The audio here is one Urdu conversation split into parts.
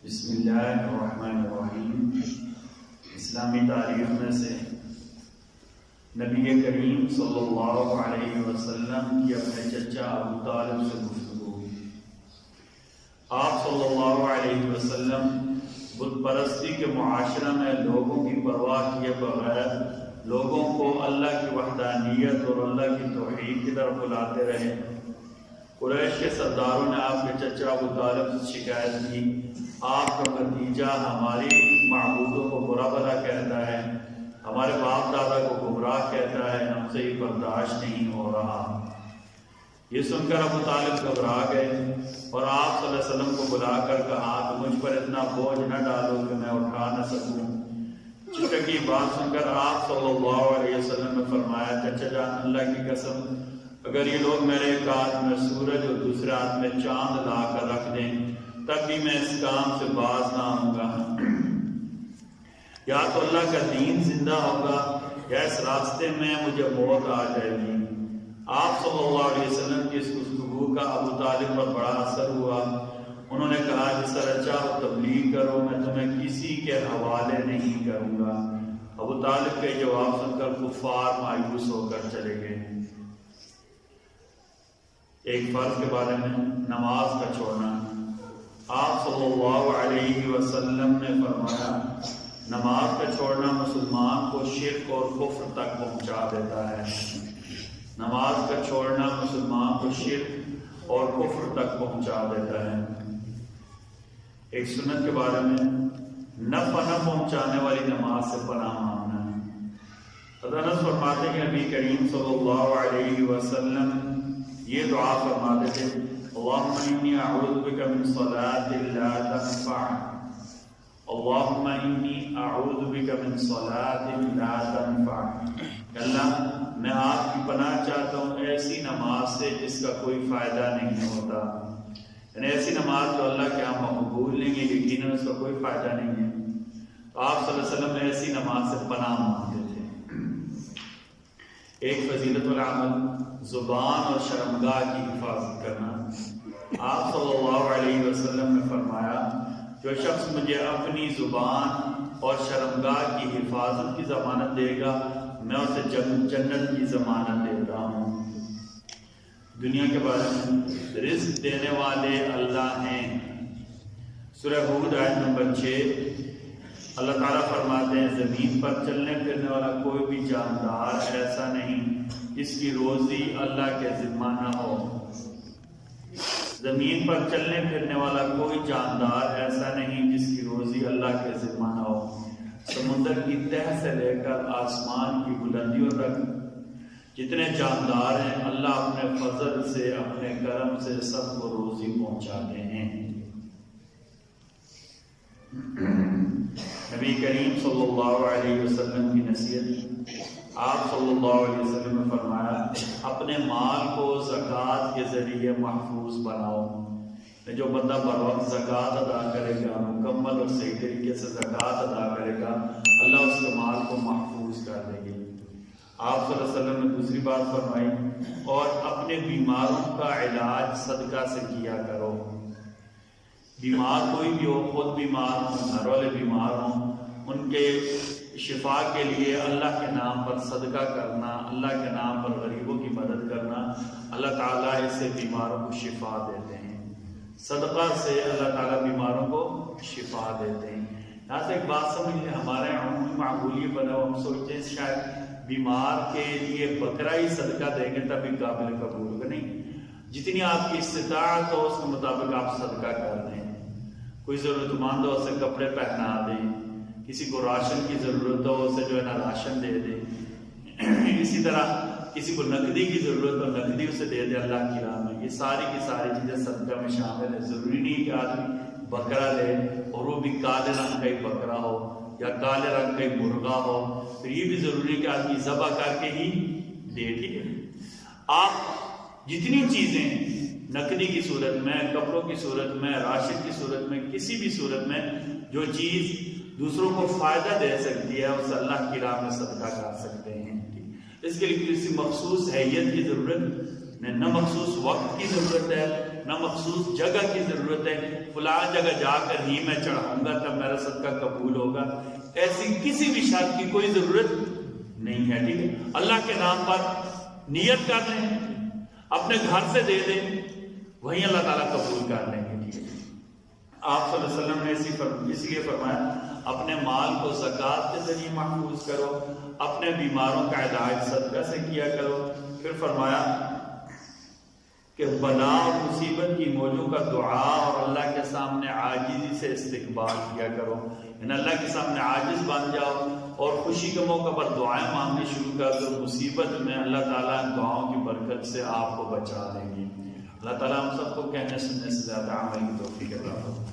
بسم اللہ الرحمن الرحیم۔ اسلامی تاریخ میں سے نبی کریم صلی اللہ علیہ وسلم کی اپنے چچا ابو طالب سے گفتگو ہوئی۔ آپ صلی اللہ علیہ وسلم بت پرستی کے معاشرہ میں لوگوں کی پرواہ کیے بغیر لوگوں کو اللہ کی وحدانیت اور اللہ کی توحید کی طرف بلاتے رہے۔ قریش کے سرداروں نے آپ کے چچا ابو طالب سے شکایت کی، آپ کا بھتیجا ہماری معبودوں کو برا بھلا کہتا ہے، ہمارے باپ دادا کو گمراہ کہتا ہے، ہم سے یہ برداشت نہیں ہو رہا۔ یہ سن کر ابو طالب گھبرا گئے اور آپ صلی اللہ علیہ وسلم کو بلا کر کہا کہ مجھ پر اتنا بوجھ نہ ڈالو کہ میں اٹھا نہ سکوں۔ چچا کی بات سن کر آپ صلی اللہ علیہ وسلم نے فرمایا، چچا جان اللہ کی قسم، اگر یہ لوگ میرے ایک ہاتھ میں سورج اور دوسرے ہاتھ میں چاند لا کر رکھ دیں تب بھی میں اس کام سے باز نہ آؤں گا۔ یا تو اللہ کا دین زندہ ہوگا یا اس راستے میں مجھے موت آ جائے گی۔ آپ صلی اللہ علیہ وسلم کی اس گفتگو کا ابو طالب پر بڑا اثر ہوا۔ انہوں نے کہا جس طرح چاہو تبلیغ کرو، میں تمہیں کسی کے حوالے نہیں کروں گا۔ ابو طالب کے جواب سن کر کفار مایوس ہو کر چلے گئے۔ ایک فرض کے بارے میں، نماز کا چھوڑنا۔ آپ صلی اللہ علیہ وسلم نے فرمایا، نماز کا چھوڑنا مسلمان کو شرک اور کفر تک پہنچا دیتا ہے۔ نماز کا چھوڑنا مسلمان کو شرک اور کفر تک پہنچا دیتا ہے۔ ایک سنت کے بارے میں، نفع نہ پہنچانے والی نماز سے پناہ مانگنا۔ حضرت انس فرماتے ہیں کہ نبی کریم صلی اللہ علیہ وسلم یہ دعا فرماتے تھے، اللہم انی اعوذ بک من صلاة لا تنفع، اللہم انی اعوذ بک من صلاة لا تنفع۔ اللہ میں آپ کی پناہ چاہتا ہوں ایسی نماز سے جس کا کوئی فائدہ نہیں ہوتا، یعنی ایسی نماز جو اللہ کے ہاں مقبول نہیں ہے، یقیناً اس کا کوئی فائدہ نہیں ہے۔ تو آپ صلی اللہ علیہ وسلم ایسی نماز سے پناہ مانگتے تھے۔ ایک فضیلت العمل، زبان اور شرمگاہ کی حفاظت کرنا۔ آپ صلی اللہ علیہ وسلم نے فرمایا، جو شخص مجھے اپنی زبان اور شرمگاہ کی حفاظت کی ضمانت دے گا میں اسے جنت کی ضمانت دیتا ہوں۔ دنیا کے بارے میں، رزق دینے والے اللہ ہیں۔ سورہ ہود آیت نمبر 6، اللہ تعالیٰ فرماتے ہیں، زمین پر چلنے پھرنے والا کوئی بھی جاندار ایسا نہیں جس کی روزی اللہ کے ذمہ نہ ہو۔ زمین پر چلنے پھرنے والا کوئی جاندار ایسا نہیں جس کی روزی اللہ کے ذمہ نہ ہو۔ سمندر کی تہہ سے لے کر آسمان کی بلندیوں تک جتنے جاندار ہیں، اللہ اپنے فضل سے، اپنے کرم سے سب کو روزی پہنچاتے ہیں۔ نبی کریم صلی اللہ علیہ وسلم کی نصیحت۔ آپ صلی اللہ علیہ وسلم نے فرمایا، اپنے مال کو زکوٰۃ کے ذریعے محفوظ بناؤ۔ جو بندہ بر وقت زکوٰۃ ادا کرے گا، مکمل اور صحیح طریقے سے زکوٰۃ ادا کرے گا، اللہ اس کے مال کو محفوظ کر دے گی۔ آپ صلی اللہ علیہ وسلم نے دوسری بات فرمائی، اور اپنے بیماروں کا علاج صدقہ سے کیا کرو۔ بیمار کوئی بھی ہو، خود بیمار ہوں، گھر والے بیمار ہوں، ان کے شفا کے لیے اللہ کے نام پر صدقہ کرنا، اللہ کے نام پر غریبوں کی مدد کرنا، اللہ تعالیٰ اس سے بیماروں کو شفا دیتے ہیں۔ صدقہ سے اللہ تعالیٰ بیماروں کو شفا دیتے ہیں۔ یہاں سے ایک بات سمجھ لیں، ہمارے عمومی معمولی بنا ہم سوچتے ہیں شاید بیمار کے لیے بکرا ہی صدقہ دیں گے تبھی قابل قبول ہوگا۔ نہیں، جتنی آپ کی استطاعت ہو اس کے مطابق آپ صدقہ کر دیں۔ کوئی ضرورت مند ہو اسے کپڑے پہنا دیں، کسی کو راشن کی ضرورت ہو اسے جو ہے نا راشن دے دیں، اسی طرح کسی کو نقدی کی ضرورت ہو نقدی اسے دے دے اللہ کی راہ میں۔ یہ ساری کی ساری چیزیں صدقہ میں شامل ہیں۔ ضروری نہیں کہ آدمی بکرا لے اور وہ بھی کالے رنگ کا ایک بکرا ہو یا کالے رنگ کا ایک مرغا ہو، پھر یہ بھی ضروری ہے کہ آدمی ذبح کر کے ہی دے۔ ٹھیک ہے، آپ جتنی چیزیں نقدی کی صورت میں، کپڑوں کی صورت میں، راشن کی صورت میں، کسی بھی صورت میں جو چیز دوسروں کو فائدہ دے سکتی ہے اسے اللہ کی راہ میں صدقہ کر سکتے ہیں۔ اس کے لیے کسی مخصوص حیت کی ضرورت نہ مخصوص وقت کی ضرورت ہے، نہ مخصوص جگہ کی ضرورت ہے فلاں جگہ جا کر ہی میں چڑھاؤں گا تب میرا صدقہ قبول ہوگا، ایسی کسی بھی شرط کی کوئی ضرورت نہیں ہے، ٹھیک ہے؟ اللہ کے نام پر نیت کر لیں، اپنے گھر سے دے دیں، وہیں اللہ تعالیٰ قبول کر لیں گے، ٹھیک ہے؟ آپ صلی اللہ علیہ وسلم نے اس لیے فرمایا اپنے مال کو زکوٰۃ کے ذریعے محفوظ کرو، اپنے بیماروں کا علاج صدقہ سے کیا کرو۔ پھر فرمایا کہ بلا اور مصیبت کی موجوں کا دعا اور اللہ کے سامنے عاجزی سے استقبال کیا کرو، یعنی اللہ کے سامنے عاجز بن جاؤ اور خوشی کے موقع پر دعائیں مانگنے شروع کر دو، مصیبت میں اللہ تعالیٰ دعاؤں کی برکت سے آپ کو بچا دیں گے۔ اللہ تعالیٰ ہم سب کو کہنے سننے سے زیادہ عمل کی توفیق عطا فرمائے۔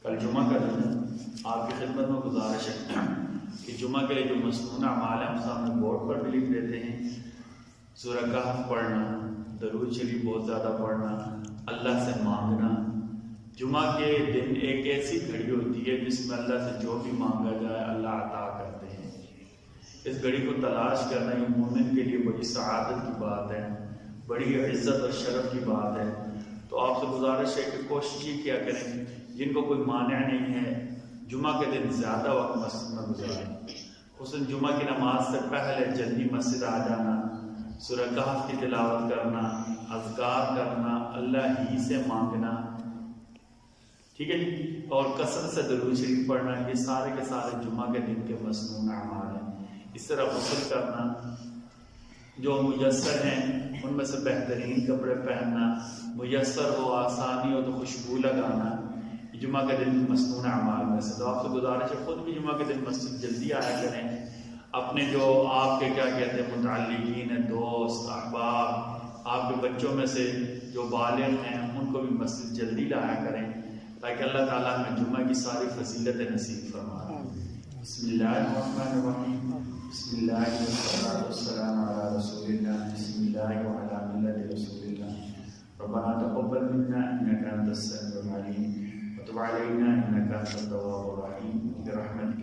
کل جمعہ کا دن ہے، آپ کی خدمت میں گزارش ہے کہ جمعہ کے لیے جو مسنون اعمال ہیں ہم سامنے بورڈ پر بھی لکھ دیتے ہیں۔ سورہ کہف پڑھنا، درود شریف بہت زیادہ پڑھنا، اللہ سے مانگنا۔ جمعہ کے دن ایک ایسی گھڑی ہوتی ہے جس میں اللہ سے جو بھی مانگا جائے اللہ عطا کرتے ہیں۔ اس گھڑی کو تلاش کرنا یہ مومن کے لیے بڑی سعادت کی بات ہے، بڑی عزت اور شرف کی بات ہے۔ تو آپ سے گزارش ہے کہ کوشش یہ کیا کریں جن کو کوئی مانع نہیں ہے جمعہ کے دن زیادہ وقت مسجد میں گزاریں، خصوصاً جمعہ کی نماز سے پہلے جلدی مسجد آ جانا، سورہ کہف کی تلاوت کرنا، اذکار کرنا، اللہ ہی سے مانگنا، ٹھیک ہے جی، اور کثرت سے درود شریف پڑھنا، یہ سارے کے سارے جمعہ کے دن کے مسنون اعمال ہیں۔ اس طرح غسل کرنا، جو میسر ہیں ان میں سے بہترین کپڑے پہننا، میسر ہو آسانی ہو تو خوشبو لگانا، جمعہ کے دن مسنون اعمال میں سے۔ تو آپ سے گزارش ہے خود بھی جمعہ کے دن مسجد جلدی آیا کریں، اپنے جو آپ کے کیا کہتے ہیں متعلقین ہیں، دوست احباب، آپ کے بچوں میں سے جو بالغ ہیں ان کو بھی مسجد جلدی لایا کریں تاکہ اللہ تعالیٰ ہمیں جمعہ کی ساری فضیلتیں نصیب فرمائے۔ بسم اللہ الرحمن الرحیم، بسم اللہ والصلاۃ والسلام علی رسول اللہ، بسم اللہ وعلی ملت رسول اللہ، ربنا تقبل منا انک انت السمیع العلیم وتب علینا انک انت التواب الرحیم برحمتک